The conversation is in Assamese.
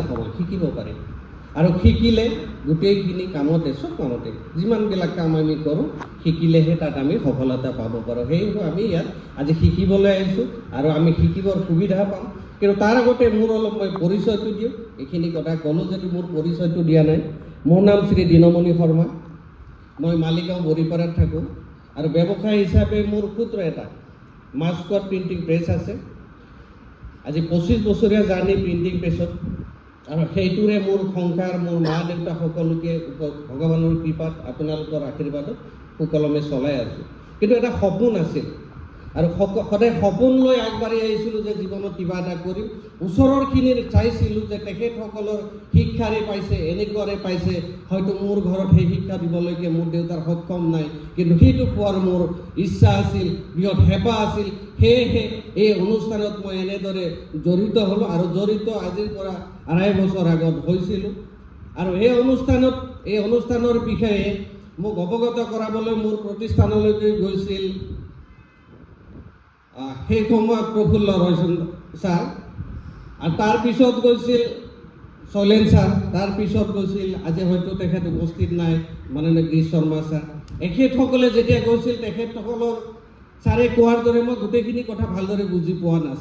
সময় শিকিব পাৰিম আৰু শিকিলে গোটেইখিনি কামতে চব কামতে যিমানবিলাক কাম আমি কৰোঁ শিকিলেহে তাত আমি সফলতা পাব পাৰোঁ। সেয়েহে আমি ইয়াত আজি শিকিবলৈ আহিছোঁ আৰু আমি শিকিবৰ সুবিধা পাম। কিন্তু তাৰ আগতে মোৰ অলপ মই পৰিচয়টো দিওঁ। এইখিনি কথা ক'লোঁ যদি মোৰ পৰিচয়টো দিয়া নাই। মোৰ নাম শ্ৰী দিনমণি শৰ্মা। মই মালিগাঁও বৰিপাৰাত থাকোঁ আৰু ব্যৱসায় হিচাপে মোৰ ক্ষুদ্ৰ এটা মাস্কট প্ৰিণ্টিং প্ৰেছ আছে। আজি 25 বছৰীয়া জাৰ্ণি প্ৰিণ্টিং প্ৰেছত আৰু সেইটোৰে মোৰ সংসাৰ মোৰ মা দেউতা সকলোকে ভগৱানৰ কৃপাত আপোনালোকৰ আশীৰ্বাদত সুকলমে চলাই আছোঁ। কিন্তু এটা সপোন আছিল আৰু সদায় সপোন লৈ আগবাঢ়ি আহিছিলোঁ যে জীৱনত কিবা এটা কৰিম। ওচৰৰখিনিৰ চাইছিলোঁ যে তেখেতসকলৰ শিক্ষাৰে পাইছে, এনেকুৱাৰে পাইছে, হয়তো মোৰ ঘৰত সেই শিক্ষা দিবলৈকে মোৰ দেউতাৰ সক্ষম নাই, কিন্তু সেইটো পোৱাৰ মোৰ ইচ্ছা আছিল, বৃহৎ হেঁপাহ আছিল। সেয়েহে এই অনুষ্ঠানত মই এনেদৰে জড়িত হ'লোঁ আৰু জড়িত আজিৰ পৰা 2.5 বছৰ আগত হৈছিলোঁ। আৰু এই অনুষ্ঠানৰ বিষয়ে মোক অৱগত কৰাবলৈ মোৰ প্ৰতিষ্ঠানলৈকে গৈছিল সেই সময়ত প্ৰফুল্ল ৰয়চন্দ্ৰ ছাৰ, আৰু তাৰপিছত গৈছিল শৈলেন ছাৰ, তাৰপিছত গৈছিল আজি হয়তো তেখেত উপস্থিত নাই মাননীয় গিৰীশ শৰ্মা ছাৰ। এখেতসকলে যেতিয়া গৈছিল তেখেতসকলৰ ছাৰে কোৱাৰ দৰে মই গোটেইখিনি কথা ভালদৰে বুজি পোৱা নাছিল।